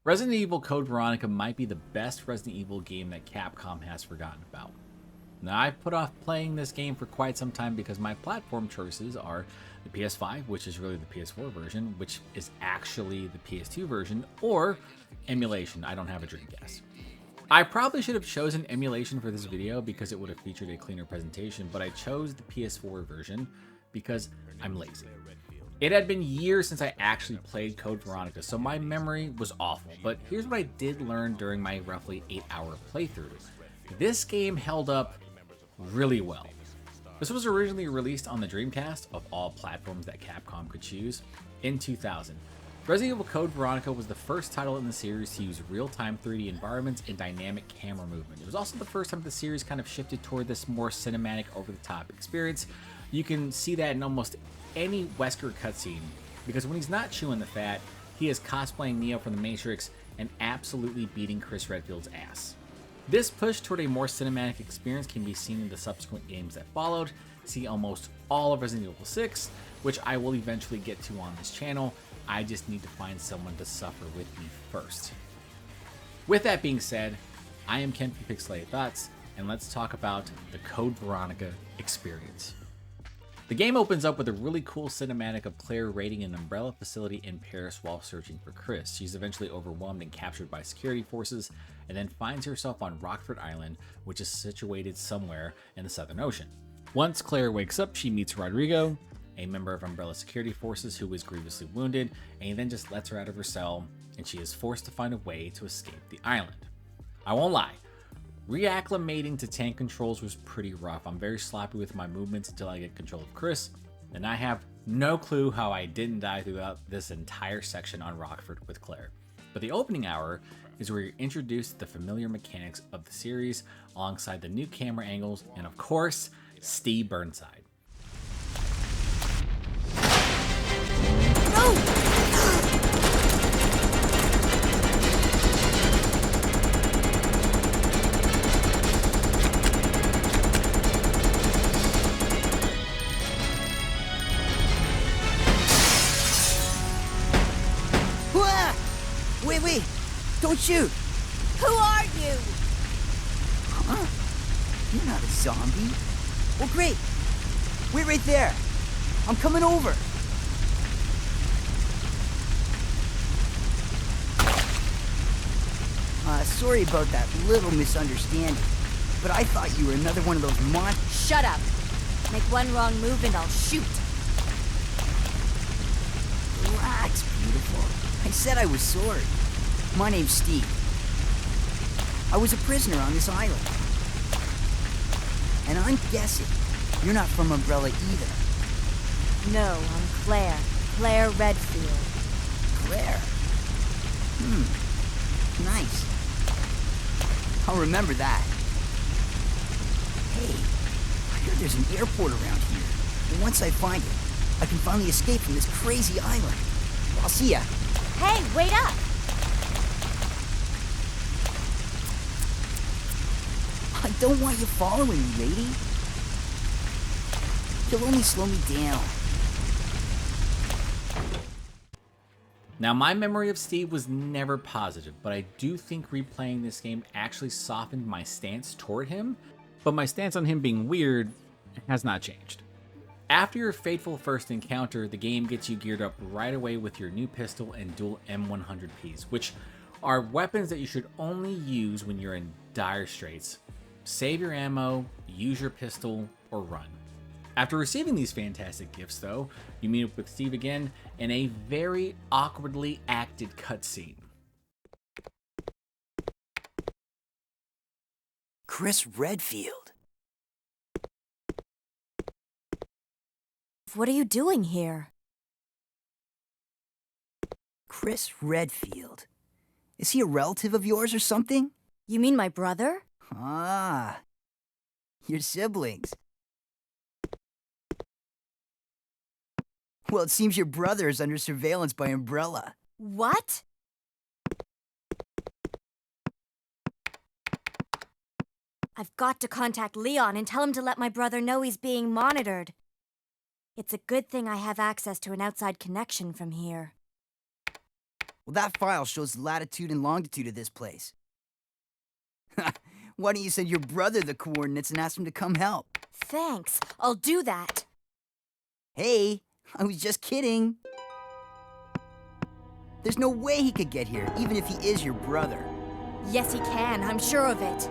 Resident Evil Code Veronica might be the best Resident Evil game that Capcom has forgotten about. Now, I've put off playing this game for quite some time because my platform choices are the PS5, which is really the PS4 version, which is actually the PS2 version, or emulation. I don't have a Dreamcast. I probably should have chosen emulation for this video because it would have featured a cleaner presentation, but I chose the PS4 version because I'm lazy. It had been years since I actually played Code Veronica, so my memory was awful, but here's what I did learn during my roughly 8-hour playthrough. This game held up really well. This was originally released on the Dreamcast, of all platforms that Capcom could choose, in 2000. Resident Evil Code Veronica was the first title in the series to use real-time 3D environments and dynamic camera movement. It was also the first time the series kind of shifted toward this more cinematic, over-the-top experience. You can see that in almost any Wesker cutscene, because when he's not chewing the fat, he is cosplaying Neo from the Matrix and absolutely beating Chris Redfield's ass. This push toward a more cinematic experience can be seen in the subsequent games that followed. See almost all of Resident Evil 6, which I will eventually get to on this channel. I just need to find someone to suffer with me first. With that being said, I am Ken from Pixelated Thoughts, and let's talk about the Code Veronica experience. The game opens up with a really cool cinematic of Claire raiding an Umbrella facility in Paris while searching for Chris. She's eventually overwhelmed and captured by security forces, and then finds herself on Rockford Island, which is situated somewhere in the Southern Ocean. Once Claire wakes up, she meets Rodrigo, a member of Umbrella security forces who is grievously wounded, and he then just lets her out of her cell, and she is forced to find a way to escape the island. I won't lie. Reacclimating to tank controls was pretty rough. I'm very sloppy with my movements until I get control of Chris, and I have no clue how I didn't die throughout this entire section on Rockford with Claire. But the opening hour is where you're introduced to the familiar mechanics of the series alongside the new camera angles and, of course, Steve Burnside. No! Wait, don't shoot! Who are you? Huh? You're not a zombie. Well, great. Wait right there. I'm coming over. Sorry about that little misunderstanding, but I thought you were another one of those Shut up. Make one wrong move and I'll shoot. Relax, beautiful. I said I was sorry. My name's Steve. I was a prisoner on this island. And I'm guessing you're not from Umbrella either. No, I'm Claire. Claire Redfield. Claire? Nice. I'll remember that. Hey, I heard there's an airport around here. And once I find it, I can finally escape from this crazy island. I'll see ya. Hey, wait up! I don't want you following me, lady. You'll only slow me down. Now, my memory of Steve was never positive, but I do think replaying this game actually softened my stance toward him, but my stance on him being weird has not changed. After your fateful first encounter, the game gets you geared up right away with your new pistol and dual M100Ps, which are weapons that you should only use when you're in dire straits. Save your ammo, use your pistol, or run. After receiving these fantastic gifts, though, you meet up with Steve again in a very awkwardly acted cutscene. Chris Redfield. What are you doing here? Chris Redfield. Is he a relative of yours or something? You mean my brother? Ah, your siblings. Well, it seems your brother is under surveillance by Umbrella. What? I've got to contact Leon and tell him to let my brother know he's being monitored. It's a good thing I have access to an outside connection from here. Well, that file shows the latitude and longitude of this place. Why don't you send your brother the coordinates and ask him to come help? Thanks. I'll do that. Hey, I was just kidding. There's no way he could get here, even if he is your brother. Yes, he can. I'm sure of it.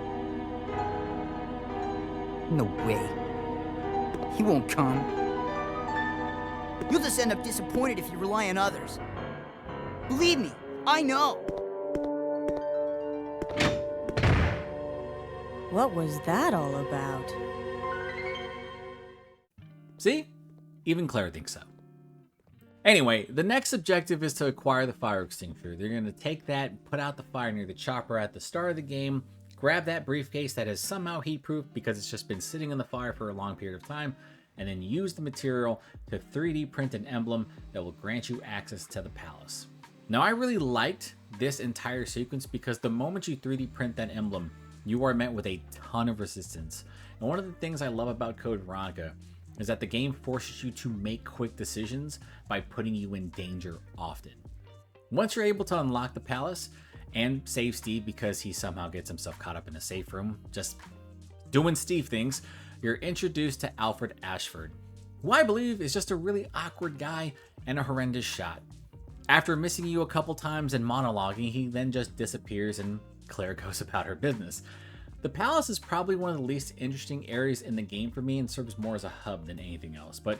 No way. He won't come. You'll just end up disappointed if you rely on others. Believe me, I know. What was that all about? See? Even Claire thinks so. Anyway, the next objective is to acquire the fire extinguisher. They're going to take that, put out the fire near the chopper at the start of the game, grab that briefcase that is somehow heat-proof because it's just been sitting in the fire for a long period of time, and then use the material to 3D print an emblem that will grant you access to the palace. Now, I really liked this entire sequence because the moment you 3D print that emblem, you are met with a ton of resistance. And one of the things I love about Code Veronica is that the game forces you to make quick decisions by putting you in danger often. Once you're able to unlock the palace and save Steve because he somehow gets himself caught up in a safe room, just doing Steve things, you're introduced to Alfred Ashford, who I believe is just a really awkward guy and a horrendous shot. After missing you a couple times and monologuing, he then just disappears and Claire goes about her business. The palace is probably one of the least interesting areas in the game for me and serves more as a hub than anything else. But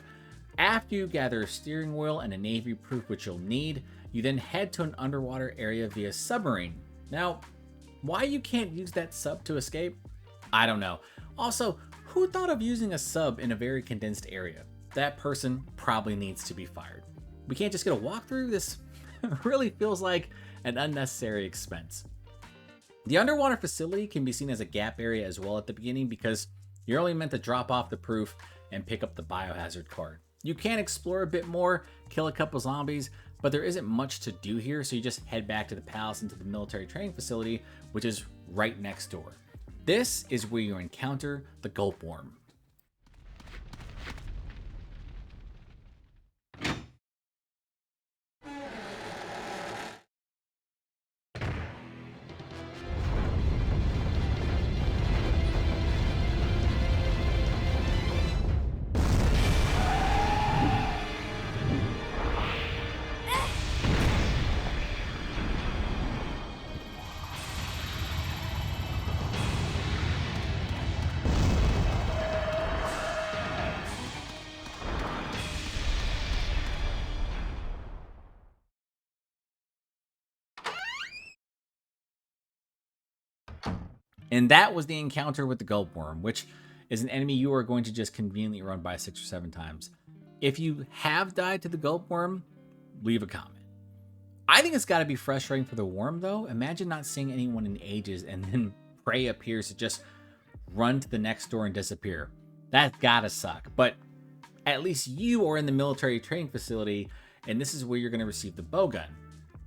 after you gather a steering wheel and a navy proof, which you'll need, you then head to an underwater area via submarine. Now, why you can't use that sub to escape? I don't know. Also, who thought of using a sub in a very condensed area? That person probably needs to be fired. We can't just get a walkthrough? This really feels like an unnecessary expense. The underwater facility can be seen as a gap area as well at the beginning because you're only meant to drop off the proof and pick up the biohazard card. You can explore a bit more, kill a couple zombies, but there isn't much to do here, so you just head back to the palace into the military training facility, which is right next door. This is where you encounter the Gulp Worm. And that was the encounter with the Gulp Worm, which is an enemy you are going to just conveniently run by 6 or 7 times. If you have died to the Gulp Worm, leave a comment. I think it's got to be frustrating for the worm, though. Imagine not seeing anyone in ages and then prey appears to just run to the next door and disappear. That's gotta suck. But at least you are in the military training facility, and this is where you're going to receive the bowgun.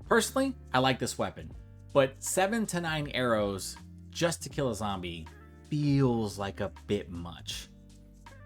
Personally, I like this weapon, but 7 to 9 arrows just to kill a zombie feels like a bit much.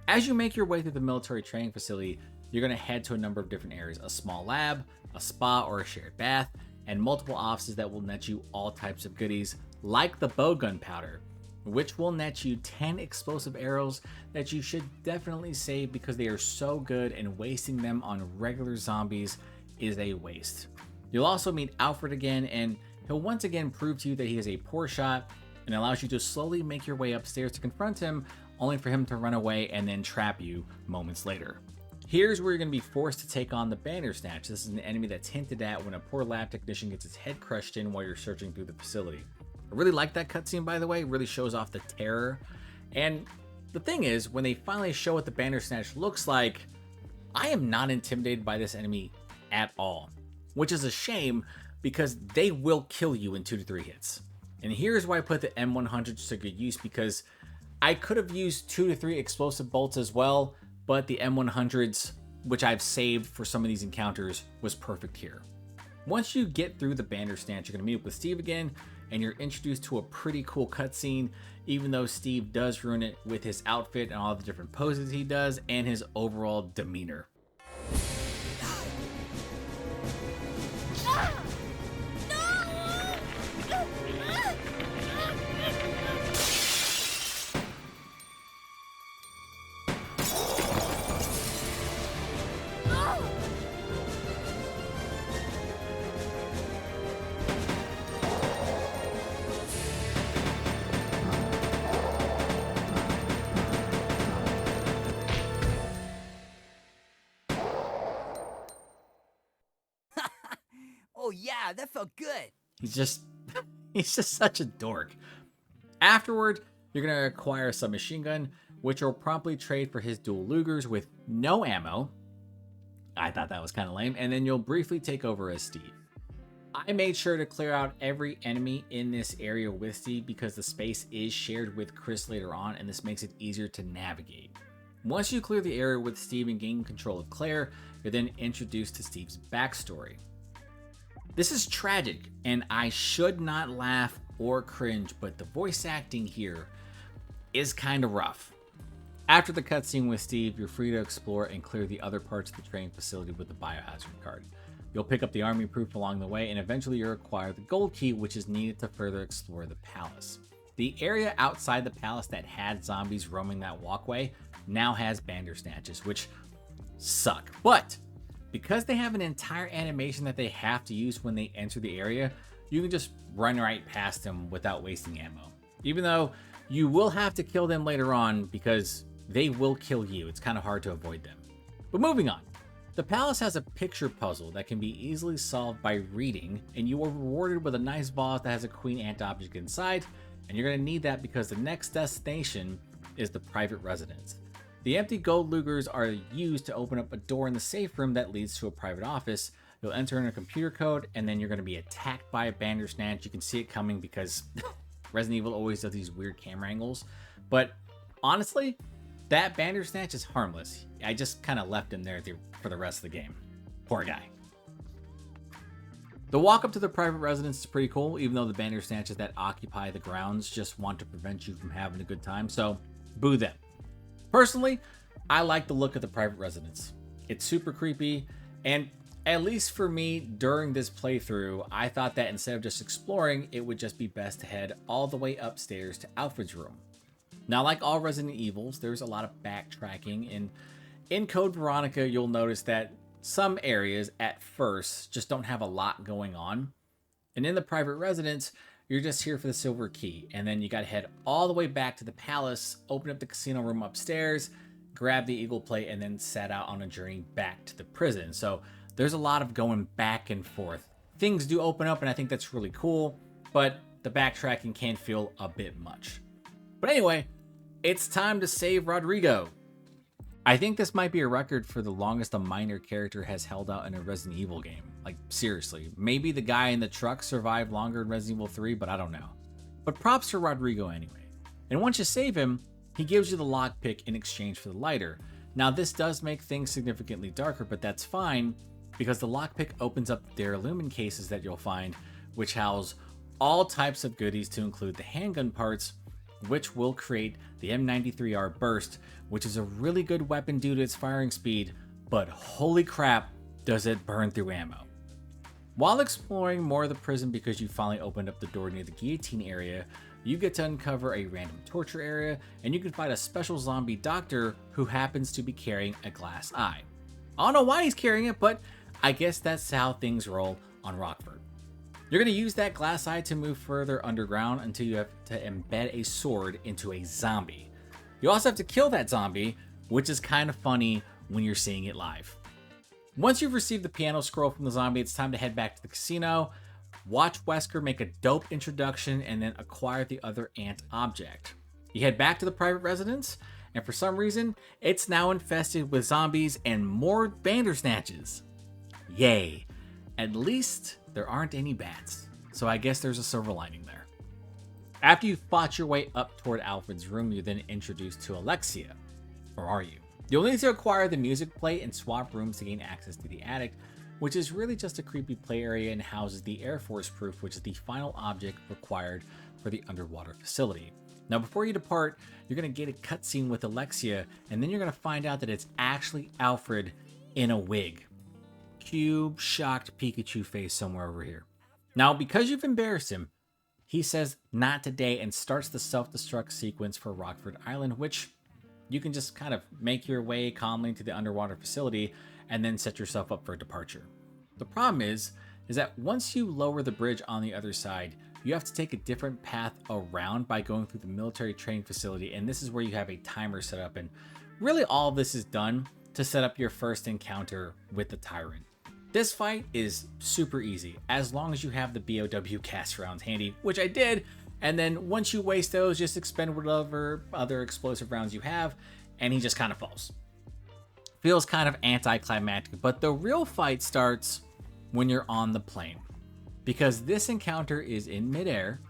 As you make your way through the military training facility, you're going to head to a number of different areas: a small lab, a spa or a shared bath, and multiple offices that will net you all types of goodies, like the bowgun powder, which will net you 10 explosive arrows that you should definitely save because they are so good, and wasting them on regular zombies is a waste. You'll also meet Alfred again, and he'll once again prove to you that he is a poor shot and allows you to slowly make your way upstairs to confront him, only for him to run away and then trap you moments later. Here's where you're going to be forced to take on the Bandersnatch. This is an enemy that's hinted at when a poor lab technician gets his head crushed in while you're searching through the facility. I really like that cutscene, by the way. It really shows off the terror. And the thing is, when they finally show what the Bandersnatch looks like, I am not intimidated by this enemy at all, which is a shame because they will kill you in 2 to 3 hits. And here's why I put the M100s to good use, because I could have used 2 to 3 explosive bolts as well, but the M100s, which I've saved for some of these encounters, was perfect here. Once you get through the Bandersnatch, you're going to meet up with Steve again, and you're introduced to a pretty cool cutscene, even though Steve does ruin it with his outfit and all the different poses he does and his overall demeanor. Yeah, that felt good. He's just such a dork. Afterward, you're going to acquire a submachine gun, which will promptly trade for his dual Lugers with no ammo. I thought that was kind of lame. And then you'll briefly take over as Steve. I made sure to clear out every enemy in this area with Steve because the space is shared with Chris later on, and this makes it easier to navigate. Once you clear the area with Steve and gain control of Claire, you're then introduced to Steve's backstory. This is tragic, and I should not laugh or cringe, but the voice acting here is kind of rough. After the cutscene with Steve, you're free to explore and clear the other parts of the training facility with the biohazard card. You'll pick up the army proof along the way, and eventually you'll acquire the gold key, which is needed to further explore the palace. The area outside the palace that had zombies roaming that walkway now has bandersnatches, which suck. But because they have an entire animation that they have to use when they enter the area, you can just run right past them without wasting ammo. Even though you will have to kill them later on because they will kill you. It's kind of hard to avoid them. But moving on. The palace has a picture puzzle that can be easily solved by reading, and you are rewarded with a nice vase that has a queen ant object inside, and you're going to need that because the next destination is the private residence. The empty gold Lugers are used to open up a door in the safe room that leads to a private office. You'll enter in a computer code, and then you're going to be attacked by a bandersnatch. You can see it coming because Resident Evil always does these weird camera angles. But honestly, that bandersnatch is harmless. I just kind of left him there for the rest of the game. Poor guy. The walk up to the private residence is pretty cool, even though the bandersnatches that occupy the grounds just want to prevent you from having a good time, so boo them. Personally, I like the look of the private residence. It's super creepy, and at least for me, during this playthrough, I thought that instead of just exploring, it would just be best to head all the way upstairs to Alfred's room. Now, like all Resident Evils, there's a lot of backtracking, and in Code Veronica, you'll notice that some areas at first just don't have a lot going on. And in the private residence, you're just here for the silver key, and then you gotta head all the way back to the palace, open up the casino room upstairs, grab the eagle plate, and then set out on a journey back to the prison. So there's a lot of going back and forth. Things do open up, and I think that's really cool, but the backtracking can feel a bit much. But anyway, it's time to save Rodrigo. I think this might be a record for the longest a minor character has held out in a Resident Evil game. Like, seriously. Maybe the guy in the truck survived longer in Resident Evil 3, but I don't know. But props to Rodrigo anyway. And once you save him, he gives you the lockpick in exchange for the lighter. Now, this does make things significantly darker, but that's fine, because the lockpick opens up the Duralumin cases that you'll find, which house all types of goodies to include the handgun parts, which will create the M93R Burst, which is a really good weapon due to its firing speed, but holy crap, does it burn through ammo. While exploring more of the prison because you finally opened up the door near the guillotine area, you get to uncover a random torture area, and you can find a special zombie doctor who happens to be carrying a glass eye. I don't know why he's carrying it, but I guess that's how things roll on Rockford. You're going to use that glass eye to move further underground until you have to embed a sword into a zombie. You also have to kill that zombie, which is kind of funny when you're seeing it live. Once you've received the piano scroll from the zombie, it's time to head back to the casino, watch Wesker make a dope introduction, and then acquire the other ant object. You head back to the private residence, and for some reason, it's now infested with zombies and more bandersnatches. Yay. At least there aren't any bats, so I guess there's a silver lining there. After you've fought your way up toward Alfred's room, you're then introduced to Alexia. Or are you? You'll need to acquire the music plate and swap rooms to gain access to the attic, which is really just a creepy play area and houses the Air Force proof, which is the final object required for the underwater facility. Now, before you depart, you're going to get a cutscene with Alexia, and then you're going to find out that it's actually Alfred in a wig. Cube, shocked Pikachu face somewhere over here. Now, because you've embarrassed him, he says not today and starts the self-destruct sequence for Rockford Island, which you can just kind of make your way calmly to the underwater facility and then set yourself up for departure. The problem is that once you lower the bridge on the other side, you have to take a different path around by going through the military training facility, and this is where you have a timer set up, and really all of this is done to set up your first encounter with the Tyrant. This fight is super easy, as long as you have the BOW cast rounds handy, which I did, and then once you waste those, just expend whatever other explosive rounds you have, and he just kind of falls. Feels kind of anticlimactic, but the real fight starts when you're on the plane, because this encounter is in midair,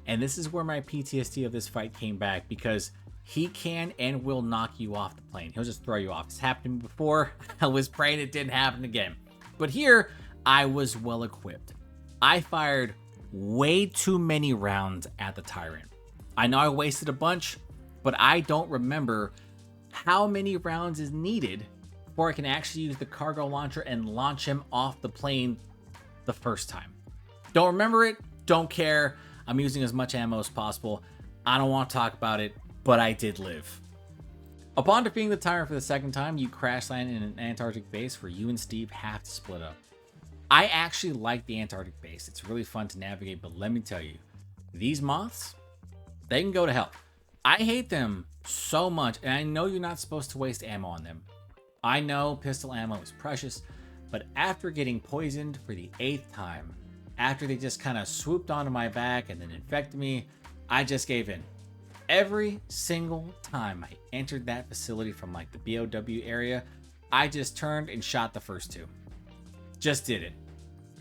and this is where my PTSD of this fight came back, because he can and will knock you off the plane. He'll just throw you off. It's happened to me before. I was praying it didn't happen again. But here, I was well equipped. I fired way too many rounds at the Tyrant. I know I wasted a bunch, but I don't remember how many rounds is needed before I can actually use the cargo launcher and launch him off the plane the first time. Don't remember it, don't care. I'm using as much ammo as possible. I don't want to talk about it, but I did live. Upon defeating the Tyrant for the second time, you crash land in an Antarctic base where you and Steve have to split up. I actually like the Antarctic base. It's really fun to navigate, but let me tell you, these moths, they can go to hell. I hate them so much, and I know you're not supposed to waste ammo on them. I know pistol ammo is precious, but after getting poisoned for the 8th time, after they just kind of swooped onto my back and then infected me, I just gave in. Every single time I entered that facility from like the BOW area, I just turned and shot the first 2. Just did it.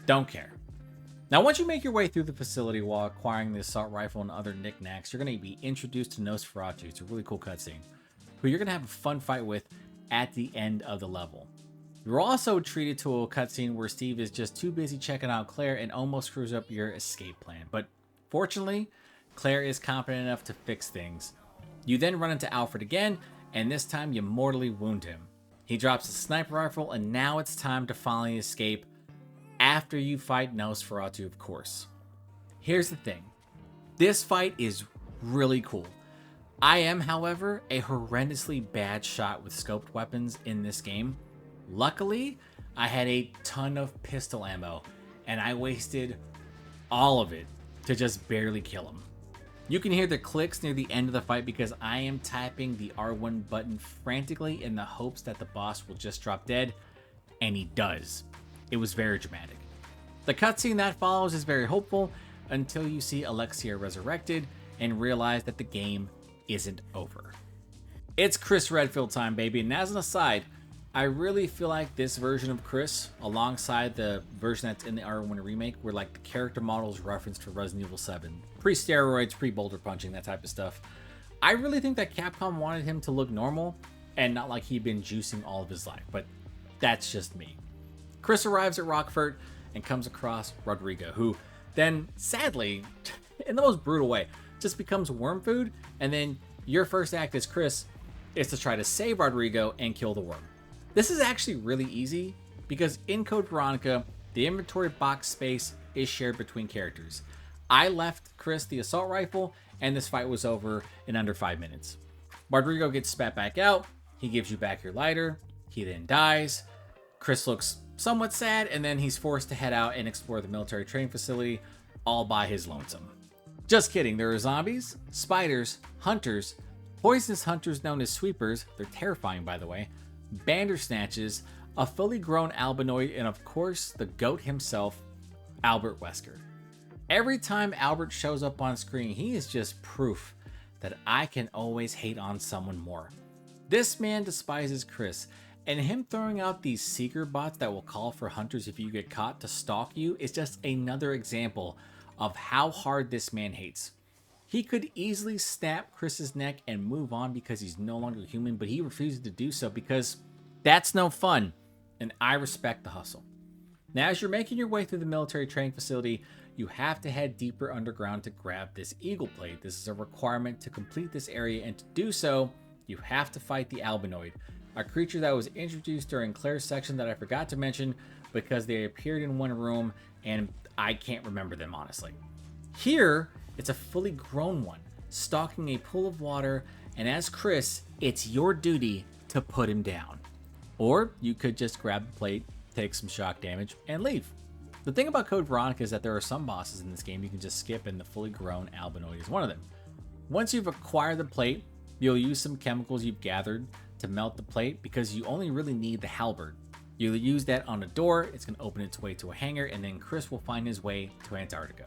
Don't care. Now, once you make your way through the facility while acquiring the assault rifle and other knickknacks, you're going to be introduced to Nosferatu. It's a really cool cutscene, who you're going to have a fun fight with at the end of the level. You're also treated to a cutscene where Steve is just too busy checking out Claire and almost screws up your escape plan. But fortunately, Claire is competent enough to fix things. You then run into Alfred again, and this time you mortally wound him. He drops a sniper rifle, and now it's time to finally escape after you fight Nosferatu, of course. Here's the thing. This fight is really cool. I am, however, a horrendously bad shot with scoped weapons in this game. Luckily, I had a ton of pistol ammo, and I wasted all of it to just barely kill him. You can hear the clicks near the end of the fight because I am typing the R1 button frantically in the hopes that the boss will just drop dead, and he does. It was very dramatic. The cutscene that follows is very hopeful until you see Alexia resurrected and realize that the game isn't over. It's Chris Redfield time, baby, and as an aside, I really feel like this version of Chris, alongside the version that's in the R1 remake, were like the character models referenced for Resident Evil 7. Pre-steroids, pre-boulder punching, that type of stuff. I really think that Capcom wanted him to look normal and not like he'd been juicing all of his life, but that's just me. Chris arrives at Rockford and comes across Rodrigo, who then, sadly, in the most brutal way, just becomes worm food, and then your first act as Chris is to try to save Rodrigo and kill the worm. This is actually really easy because in Code Veronica, the inventory box space is shared between characters. I left Chris the assault rifle, and this fight was over in under 5 minutes. Rodrigo gets spat back out, he gives you back your lighter, he then dies. Chris looks somewhat sad, and then he's forced to head out and explore the military training facility all by his lonesome. Just kidding, there are zombies, spiders, hunters, poisonous hunters known as sweepers, they're terrifying by the way, bandersnatches, a fully grown albinoid, and of course the goat himself, Albert Wesker. Every time Albert shows up on screen, he is just proof that I can always hate on someone more. This man despises Chris, and him throwing out these seeker bots that will call for hunters if you get caught to stalk you is just another example of how hard this man hates. He could easily snap Chris's neck and move on because he's no longer human, but he refuses to do so because that's no fun, and I respect the hustle. Now, as you're making your way through the military training facility, you have to head deeper underground to grab this eagle plate. This is a requirement to complete this area, and to do so, you have to fight the albinoid, a creature that was introduced during Claire's section that I forgot to mention because they appeared in one room, and I can't remember them, honestly. Here, it's a fully grown one, stalking a pool of water, and as Chris, it's your duty to put him down. Or you could just grab the plate, take some shock damage, and leave. The thing about Code Veronica is that there are some bosses in this game you can just skip, and the fully grown albinoid is one of them. Once you've acquired the plate, you'll use some chemicals you've gathered to melt the plate because you only really need the halberd. You'll use that on a door, it's going to open its way to a hangar, and then Chris will find his way to Antarctica.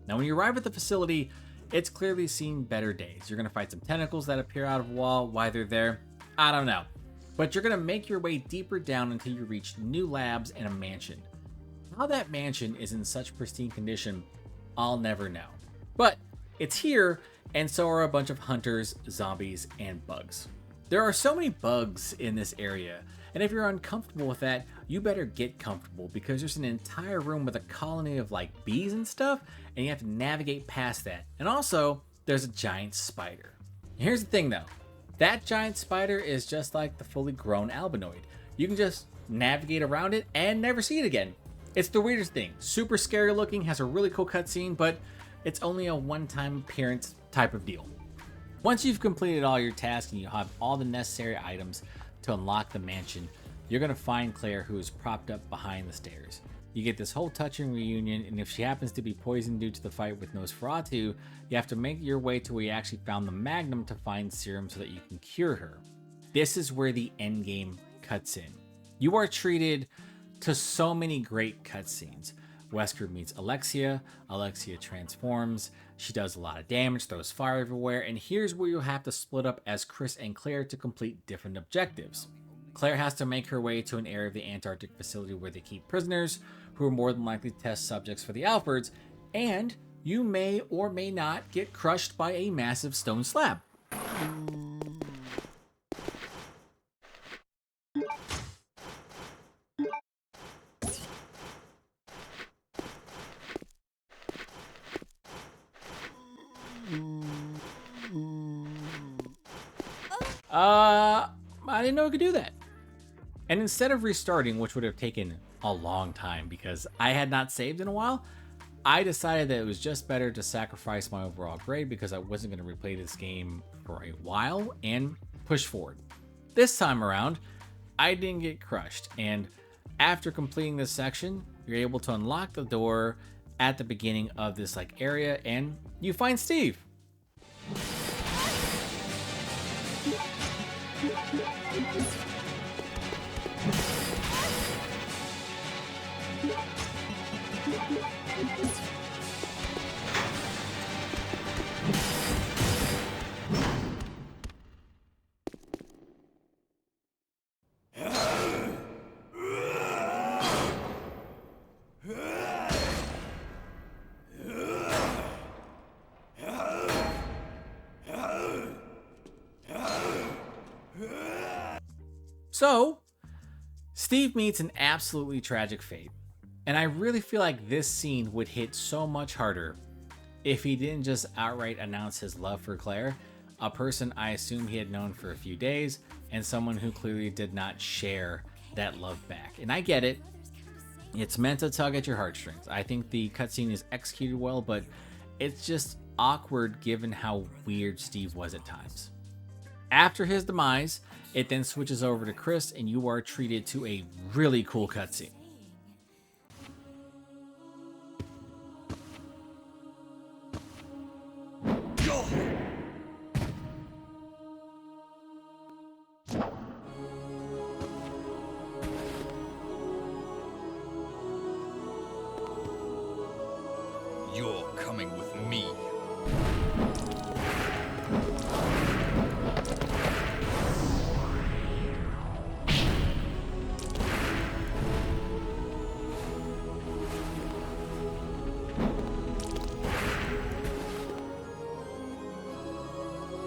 Now when you arrive at the facility, it's clearly seen better days. You're going to fight some tentacles that appear out of a wall. Why they're there, I don't know. But you're going to make your way deeper down until you reach new labs and a mansion. How that mansion is in such pristine condition, I'll never know. But it's here, and so are a bunch of hunters, zombies, and bugs. There are so many bugs in this area, and if you're uncomfortable with that, you better get comfortable because there's an entire room with a colony of like bees and stuff, and you have to navigate past that. And also, there's a giant spider. Here's the thing though, that giant spider is just like the fully grown albinoid. You can just navigate around it and never see it again. It's the weirdest thing. Super scary looking, has a really cool cutscene, but it's only a one-time appearance type of deal. Once you've completed all your tasks and you have all the necessary items to unlock the mansion, you're going to find Claire, who is propped up behind the stairs. You get this whole touching reunion, and if she happens to be poisoned due to the fight with Nosferatu, you have to make your way to where you actually found the Magnum to find serum so that you can cure her. This is where the endgame cuts in. You are treated to so many great cutscenes. Wesker meets Alexia. Alexia transforms. She does a lot of damage, throws fire everywhere, and here's where you'll have to split up as Chris and Claire to complete different objectives. Claire has to make her way to an area of the Antarctic facility where they keep prisoners, who are more than likely test subjects for the Alfords, and you may or may not get crushed by a massive stone slab. I didn't know it could do that. And instead of restarting, which would have taken a long time because I had not saved in a while, I decided that it was just better to sacrifice my overall grade because I wasn't going to replay this game for a while and push forward. This time around, I didn't get crushed, and after completing this section, you're able to unlock the door at the beginning of this area, and you find Steve. So, Steve meets an absolutely tragic fate, and I really feel like this scene would hit so much harder if he didn't just outright announce his love for Claire, a person I assume he had known for a few days, and someone who clearly did not share that love back. And I get it, it's meant to tug at your heartstrings. I think the cutscene is executed well, but it's just awkward given how weird Steve was at times. After his demise, it then switches over to Chris, and you are treated to a really cool cutscene. You're coming with me.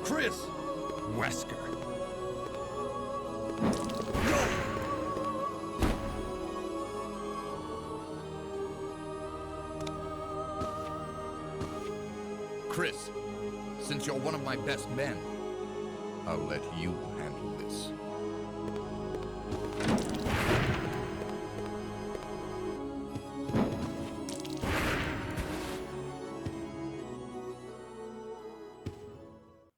Chris! Wesker. Chris, since you're one of my best men, I'll let you handle this.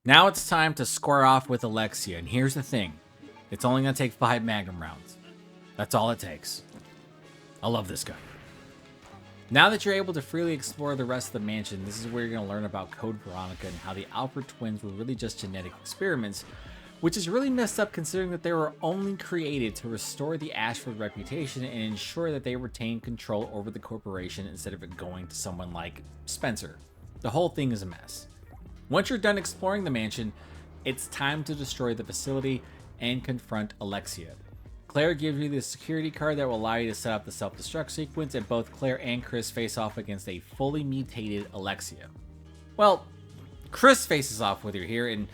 Now it's time to square off with Alexia, and here's the thing. It's only going to take 5 Magnum rounds. That's all it takes. I love this guy. Now that you're able to freely explore the rest of the mansion, this is where you're going to learn about Code Veronica and how the Alfred twins were really just genetic experiments which is really messed up considering that they were only created to restore the Ashford reputation and ensure that they retain control over the corporation instead of it going to someone like Spencer. The whole thing is a mess. Once you're done exploring the mansion, it's time to destroy the facility and confront Alexia. Claire gives you the security card that will allow you to set up the self-destruct sequence, and both Claire and Chris face off against a fully mutated Alexia. Well, Chris faces off with her here, and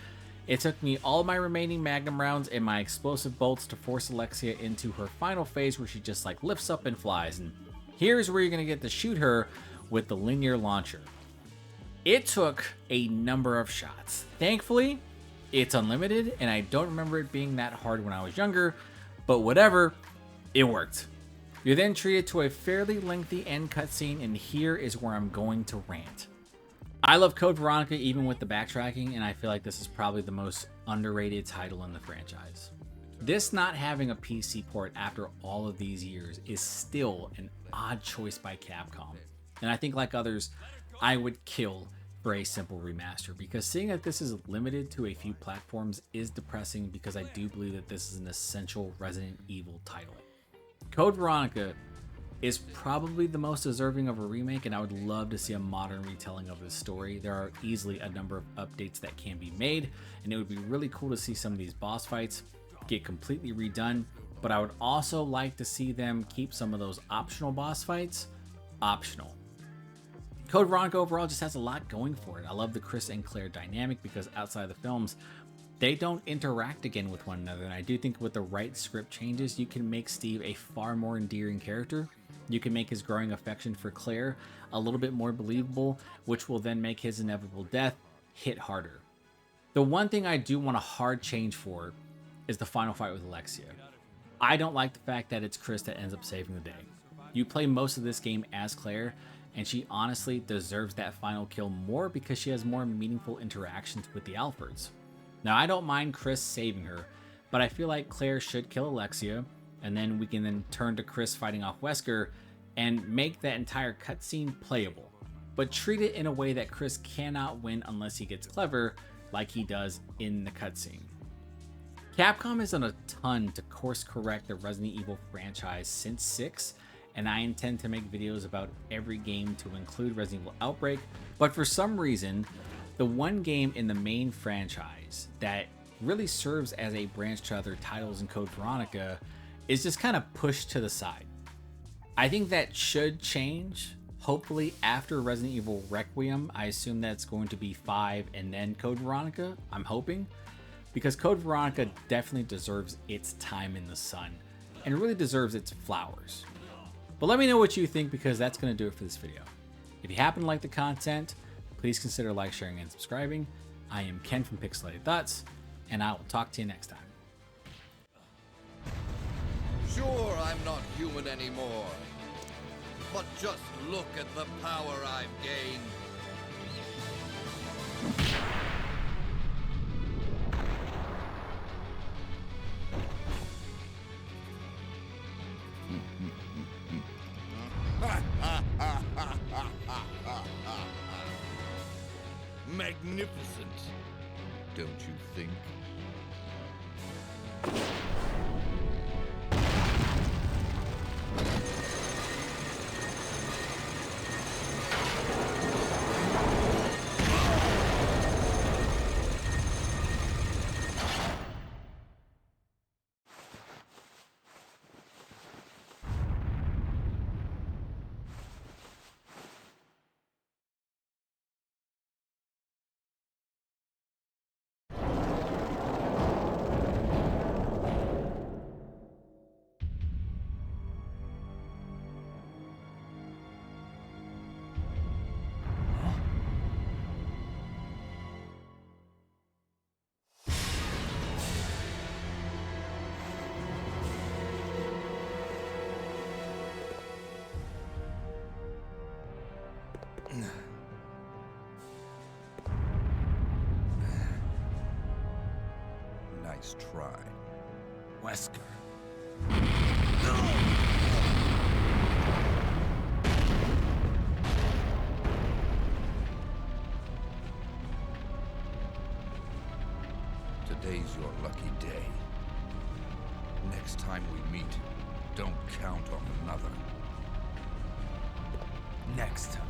it took me all my remaining Magnum rounds and my explosive bolts to force Alexia into her final phase where she just like lifts up and flies, and here's where you're going to get to shoot her with the linear launcher. It took a number of shots. Thankfully, it's unlimited, and I don't remember it being that hard when I was younger, but whatever, it worked. You're then treated to a fairly lengthy end cutscene, and here is where I'm going to rant. I love Code Veronica even with the backtracking, and I feel like this is probably the most underrated title in the franchise. This not having a PC port after all of these years is still an odd choice by Capcom, and I think like others, I would kill for a simple remaster, because seeing that this is limited to a few platforms is depressing, because I do believe that this is an essential Resident Evil title. Code Veronica is probably the most deserving of a remake, and I would love to see a modern retelling of this story. There are easily a number of updates that can be made, and it would be really cool to see some of these boss fights get completely redone, but I would also like to see them keep some of those optional boss fights optional. Code Veronica overall just has a lot going for it. I love the Chris and Claire dynamic, because outside of the films, they don't interact again with one another, and I do think with the right script changes, you can make Steve a far more endearing character. You can make his growing affection for Claire a little bit more believable, which will then make his inevitable death hit harder. The one thing I do want a hard change for is the final fight with Alexia. I don't like the fact that it's Chris that ends up saving the day. You play most of this game as Claire, and she honestly deserves that final kill more because she has more meaningful interactions with the Alfords. Now, I don't mind Chris saving her, but I feel like Claire should kill Alexia, and then we can then turn to Chris fighting off Wesker and make that entire cutscene playable, but treat it in a way that Chris cannot win unless he gets clever like he does in the cutscene. Capcom has done a ton to course correct the Resident Evil franchise since 6, and I intend to make videos about every game to include Resident Evil Outbreak, but for some reason, the one game in the main franchise that really serves as a branch to other titles in Code Veronica is just kind of pushed to the side. I think that should change, hopefully after Resident Evil Requiem. I assume that's going to be 5 and then Code Veronica, I'm hoping, because Code Veronica definitely deserves its time in the sun and really deserves its flowers. But let me know what you think, because that's going to do it for this video. If you happen to like the content, please consider like, sharing, and subscribing. I am Ken from Pixelated Thoughts, and I will talk to you next time. Sure, I'm not human anymore. But just look at the power I've gained. Magnificent, don't you think? Nice try, Wesker. Today's your lucky day. Next time we meet, don't count on another. Next time.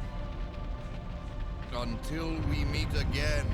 Until we meet again.